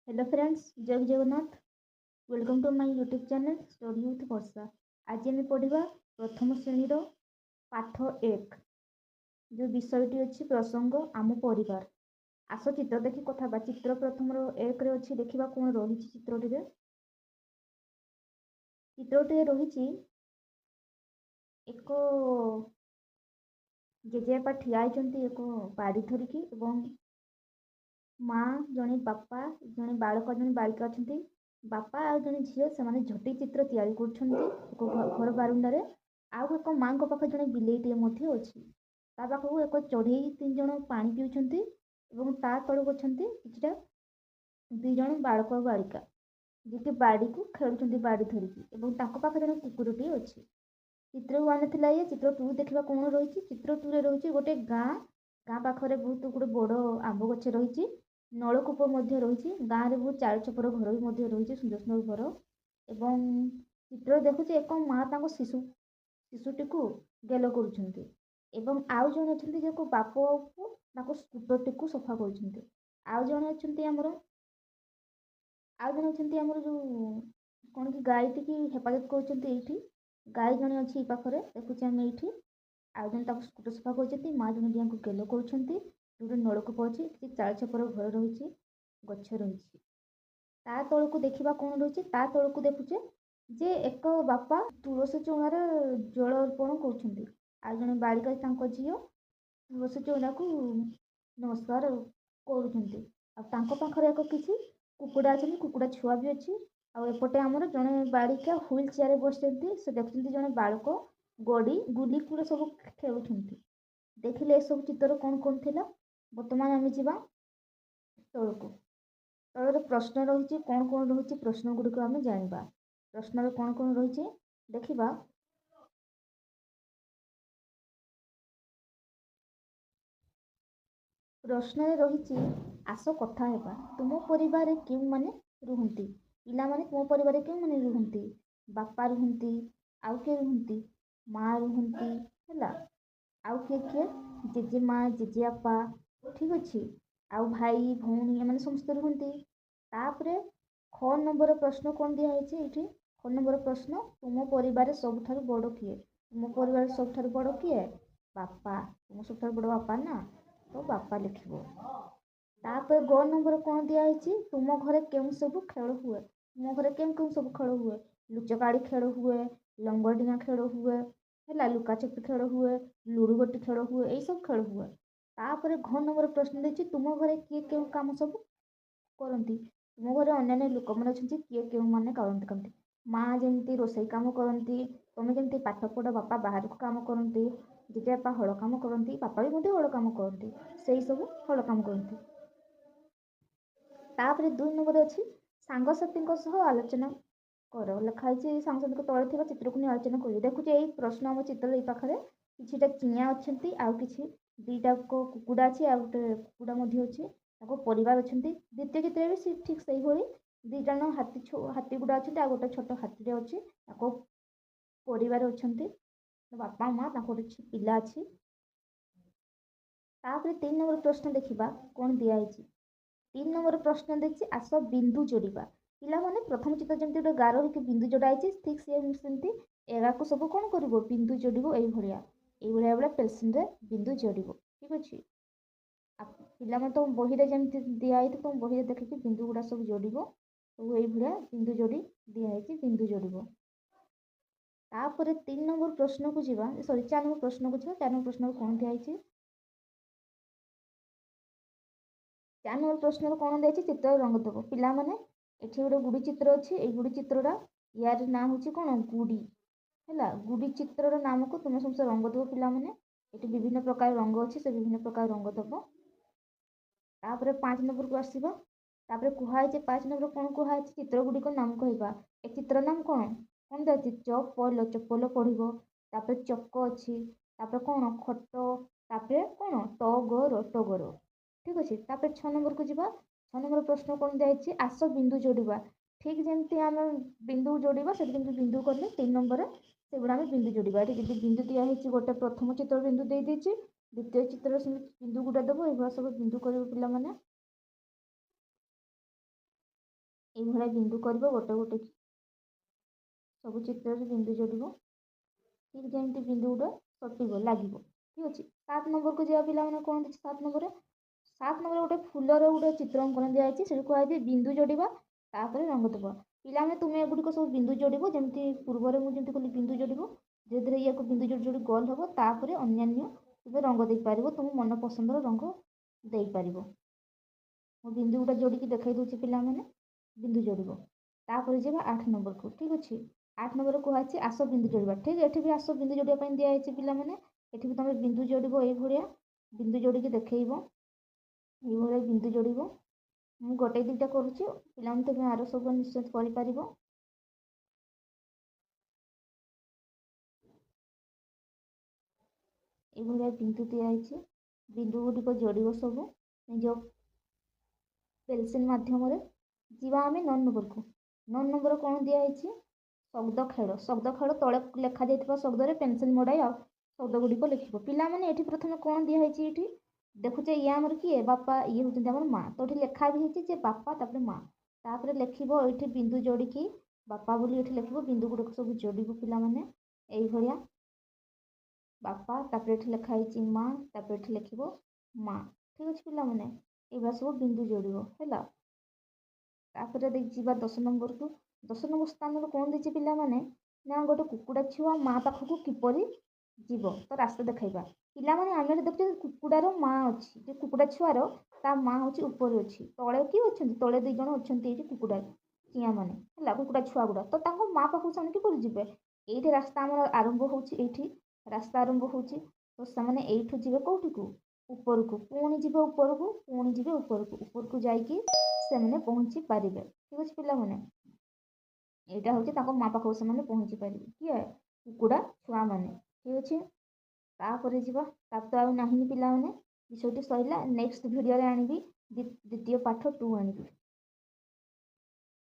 Hello friends, जय Jagannath. Welcome to my YouTube channel story with Varsha. आज आम पढ़ा प्रथम श्रेणी पाठ 1 जो विषयटी अच्छी प्रसंग आम परिवार। आस चित्र देखि कथा। चित्र प्रथम 1 रे अच्छी देखा कौन रही चित्रटी रही एक जेजेबापा ठिया एक बाड़ी धरिकी माँ जड़े बापा जड़े बालक जड़े बालिका अच्छा बापा आ जड़े झील से झोटी चित्र तैयारी कर घर बारुंडारे आउ एक माँ पाखे जड़े बिलेईटे अच्छी ता पाखक एक चढ़ई 3 जन पानी पीछे ता तलक अच्छा किटा 2 जन बालक बालिका जी बाड़ी को खेलुं बाड़ी धरिकी पाखे जड़े कुकुरटी अच्छी। चित्र 1 थिला ये। चित्र 2 देखा कौन रही। चित्र 2 रही गोटे गाँ पाखरे बहुत गोटे बड़ आंब गछ रही। नलकूप रही। गाँव में बहुत चार छपर घर भी रही सुंदर सुंदर घर। एवं चित्र देखुचे एक माँ शिशुटी को गेल कर आउ जन अच्छा बाप को स्कूटर टी को सफा कर आउ जन अच्छा जो कौन कि गाई टी हेफाजत कर गाई जड़े अच्छी पाखे देखुचे आम ये आउ जन स्कूटर सफा कर माँ जन दिया गेल कर नलकूप अच्छी कि चार छपर घर रही गछ रही तल को देखा कौन रही तल को देखुचे जे एक बापा तुलसी चौणार जल अर्पण कर जड़े बालिका झी तुलसी चौरा को नमस्कार कर एक किसी कुकुड़ा अच्छे कुकुड़ा छुआ भी अच्छी आउपटे आमर जड़े बालिका व्हील चेयर बस से देखते जड़े बालक गड़ी गुली कूड़े सब खेलुं देखिले सब चित्र कौन कौन थी। बर्तमान आम जा तल को तल प्रश्न रही कौन कौन रही प्रश्न गुड़िक आम जाना प्रश्न कौन कौन रही देखा। प्रश्न रही आस कथा हेबा तुम परिवार क्यों माने रुहंती पिला माने तुम परिवार क्यों माने रुहंती बापा रुहंती आउ किए रुहंती माँ रुहंती है आउ किए किए जेजेमा जेजेबापा ठीक अच्छे आउ भाई भौणी एम समस्त रुहंती। तापरे ख नंबर प्रश्न कौन दिखाई ये ख नंबर प्रश्न तुम परिवार सबुठ बड़ किए तुम परिवार सबुठ बड़ किए बापा तुम सबुठ बड़ बापा ना तो बापा लिख ग नंबर कौन दिखाई तुम घरे क्यों सब खेल हुए तुम घरे क्यों क्यों सब खेल हुए लुचकाड़ी खेल हुए लंगडिया खेल हुए है लुका छुपी खेल हुए लुडु गोटी खेल हुए यही सब खेल हुए। तापर घ नंबर प्रश्न देती तुम घरे किए क्यों काम सब करती तुम घरे अन्य लोक मैंने अच्छे किए क्यों मैंने करती माँ जमी रोसई कम करती तुम जमी पाठ पढ़ बापा बाहर को कम करती जेजेबापा हल कम करती बापा भी हल कम करती से सब हल कम करती। तापर 2 नंबर अच्छी सांगसाथी आलोचना कर लिखाई सांगसाथी तले थी चित्र को नहीं आलोचना कर देखुचे यही प्रश्न आम चित्र ये पाखे कि चिया अच्छा आउ कि 2टा कुकुड़ा अच्छी आ गए कुकुड़ा अच्छी परिवार अच्छा द्वितीय चित्र भी ठीक से ही 2 जन हाथी गुड़ा अच्छा आ गोटे छोट हाथी अच्छी परिवार अच्छा बापा माँ पिला अच्छी। तापर 3 नंबर प्रश्न देखा कौन दिखाई 3 नंबर प्रश्न देखिए आस बिंदु जोड़ा पिला माने प्रथम चित्र जमी गोटे गार हो बिंदु जोड़ाई ठीक सेमती एगा को सब कौन कर बिंदु जोड़ ये पेलसिन बिंदु जोड़ ठीक अच्छे पिला तो बही जमी दिखाई तुम बही देखिए बिंदु गुड़ा सब जोड़ सब ये बिंदु जोड़ी दिखाई बिंदु जोड़। तापर 3 नंबर प्रश्न को जीवा सॉरी 4 नंबर प्रश्न को जीवा 4 नंबर प्रश्न को कौन दिखाई 4 नंबर प्रश्न कौन दिखाई चित्र रंग देव पिला माने एठी गोटे गुड़ी चित्र अच्छी ये गुड़ी चित्रटा यार ना हूँ कौन गुड़ी है गुड़ी चित्र नाम को तुम समस्त रंग देव पिला माने ये विभिन्न प्रकार रंग अच्छी से विभिन्न प्रकार रंग देव। तापर 5 नंबर को आसवा तापर कहुई 5 नंबर कौन कहुई चित्र गुड़िक नाम कहवा ए चित्र नाम कौन कौन दिखाई चपल चपल पढ़ तापर चक अच्छी तापर कौन खट तापर कौन टगर टगर ठीक अच्छे। तापर 6 नंबर को जीवा 6 नंबर प्रश्न कौन दिखाई आस बिंदु जोड़ा ठीक जमी आम बिंदु जोड़ा से बिंदु कले 3 नंबर से गुड़ा आम बिंदु जोड़ा ये बिंदु दिखाई गोटे प्रथम चित्र बिंदु दे दीजिए द्वितीय चित्र बिंदु गुड़ा देव ये सब बिंदु कर पिला। এইভাবে ବିନ୍ଦୁ କରିବ ଗୋଟେ ଗୋଟେ ସବୁ ଚିତ୍ରରେ ବିନ୍ଦୁ ଯୋଡ଼ିବ। ଠିକ୍ ଯେମିତି ବିନ୍ଦୁ ଗୁଡ଼ା ସଟିବ ଲାଗିବ। ଠିକ୍ ଅଛି। 7 ନମ୍ବରକୁ ଯିବା ପିଲାମାନେ, କ'ଣ ଦେଇଛି 7 ନମ୍ବରରେ? 7 ନମ୍ବରରେ ଗୋଟେ ଫୁଲର ଗୋଟେ ଚିତ୍ର ଅଙ୍କନ ଦିଆଯାଇଛି। ସେଠି କୁହାଯାଇଛି ବିନ୍ଦୁ ଯୋଡ଼ିବା, ତାପରେ ରଙ୍ଗ ଦେବା। ପିଲାମାନେ ତୁମେ ଏଗୁଡ଼ିକ ସବୁ ବିନ୍ଦୁ ଯୋଡ଼ିବ, ଯେମିତି ପୂର୍ବରେ ମୁଁ ଯେମିତି କହିଲି ବିନ୍ଦୁ ଯୋଡ଼ିବ। ଧୀରେ ଧୀରେ ୟାକୁ ବିନ୍ଦୁ ଯୋଡ଼ି ଯୋଡ଼ି ଗୋଲ ହେବ, ତାପରେ ଅନ୍ୟାନ୍ୟ ତୁମେ ରଙ୍ଗ ଦେଇପାରିବ, ତୁମ ମନ ପସନ୍ଦର ରଙ୍ଗ ଦେଇପାରିବ। ମୁଁ ବିନ୍ଦୁ ଗୁଡ଼ା ଯୋଡ଼ିକି ଦେଖାଇ ଦେଉଛି ପିଲାମାନେ, ବିନ୍ଦୁ ଯୋଡ଼ିବ। ତାପରେ ଯିବା 8 ନମ୍ବରକୁ। ଠିକ୍ ଅଛି। 8 ନମ୍ବରରେ କୁହାଯାଇଛି ଆସ ବିନ୍ଦୁ ଯୋଡ଼ିବା। ଠିକ୍, ଏଠି ବି ଆସ ବିନ୍ଦୁ ଯୋଡ଼ିବା ପାଇଁ ଦିଆଯାଇଛି ପିଲାମାନେ। ଏଠି ବି ତୁମେ ବିନ୍ଦୁ ଯୋଡ଼ିବ, ଏଇଭଳିଆ ବିନ୍ଦୁ ଯୋଡ଼ିକି ଦେଖେଇବ, ଏଇଭଳିଆ ବିନ୍ଦୁ ଯୋଡ଼ିବ। ମୁଁ ଗୋଟେ ଦୁଇଟା କରୁଛି, ପିଲାମାନେ ତୁମେ ଆର ସବୁ ନିଶ୍ଚୟ କରିପାରିବ। ଏଇଭଳିଆ ବିନ୍ଦୁ ଦିଆହେଇଛି, ବିନ୍ଦୁ ଗୁଡ଼ିକ ଯୋଡ଼ିବ ସବୁ ନିଜ ପେନ୍ସିଲ୍ ମାଧ୍ୟମରେ। ଯିବା ଆମେ 9 ନମ୍ବରକୁ। 9 ନମ୍ବର କ'ଣ ଦିଆହେଇଛି? ଶବ୍ଦ ଖେଳ। ଶବ୍ଦ ଖେଳ, ତଳେ ଲେଖାଯାଇଥିବା ଶବ୍ଦରେ ପେନ୍ସିଲ୍ ମଡ଼ାଇ ଆଉ ଶବ୍ଦ ଗୁଡ଼ିକ ଲେଖିବ। ପିଲାମାନେ ଏଠି ପ୍ରଥମେ କ'ଣ ଦିଆହେଇଛି? ଏଠି ଦେଖୁଛେ ଇଏ ଆମର କିଏ? ବାପା, ଇଏ ହେଉଛନ୍ତି ଆମର ମା। ତ ଏଠି ଲେଖା ବି ହେଇଛି ଯେ ବାପା ତାପରେ ମା। ତାପରେ ଲେଖିବ ଏଇଠି ବିନ୍ଦୁ ଯୋଡ଼ିକି ବାପା ବୋଲି ଏଠି ଲେଖିବ, ବିନ୍ଦୁ ଗୁଡ଼ିକ ସବୁ ଯୋଡ଼ିବ ପିଲାମାନେ ଏଇଭଳିଆ। ବାପା, ତାପରେ ଏଠି ଲେଖା ହେଇଛି ମା, ତାପରେ ଏଠି ଲେଖିବ ମା। ଠିକ୍ ଅଛି ପିଲାମାନେ, ଏଇଭଳିଆ ସବୁ ବିନ୍ଦୁ ଯୋଡ଼ିବ ହେଲା। ତାପରେ ଯିବା 10 ନମ୍ବରକୁ। 10 ନମ୍ବର ସ୍ଥାନରେ କ'ଣ ଦେଇଛି ପିଲାମାନେ? ନା ଗୋଟେ କୁକୁଡ଼ା ଛୁଆ ମା ପାଖକୁ କିପରି ଯିବ, ତ ରାସ୍ତା ଦେଖାଇବା। ପିଲାମାନେ ଆମେ ଦେଖୁଛେ କୁକୁଡ଼ାର ମା ଅଛି, ଯେ କୁକୁଡ଼ା ଛୁଆର ତା ମା ହେଉଛି ଉପରେ ଅଛି। ତଳେ କିଏ ଅଛନ୍ତି? ତଳେ 2 ଜଣ ଅଛନ୍ତି ଏଇଠି କୁକୁଡ଼ା ଚିଆଁ ମାନେ ହେଲା, କୁକୁଡ଼ା ଛୁଆ ଗୁଡ଼ା। ତ ତାଙ୍କ ମା ପାଖକୁ ସେମାନେ କିପରି ଯିବେ? ଏଇଠି ରାସ୍ତା ଆମର ଆରମ୍ଭ ହେଉଛି, ଏଇଠି ରାସ୍ତା ଆରମ୍ଭ ହେଉଛି। ତ ସେମାନେ ଏଇଠୁ ଯିବେ କୋଉଠିକୁ? ଉପରକୁ। ପୁଣି ଯିବେ ଉପରକୁ, ପୁଣି ଯିବେ ଉପରକୁ। ଉପରକୁ ଯାଇକି ସେମାନେ ପହଞ୍ଚି ପାରିବେ। ଠିକ୍ ଅଛି ପିଲାମାନେ, ଏଇଟା ହେଉଛି ତାଙ୍କ ମା ପାଖକୁ ସେମାନେ ପହଞ୍ଚି ପାରିବେ। କିଏ? କୁକୁଡ଼ା ଛୁଆମାନେ। ଠିକ୍ ଅଛି। ତାପରେ ଯିବା, ତାପରେ ତ ଆଉ ନାହିଁ ପିଲାମାନେ, ବିଷୟଟି ସରିଲା। ନେକ୍ସଟ ଭିଡ଼ିଓରେ ଆଣିବି ଦ୍ୱିତୀୟ ପାଠ 2 ଆଣିବି।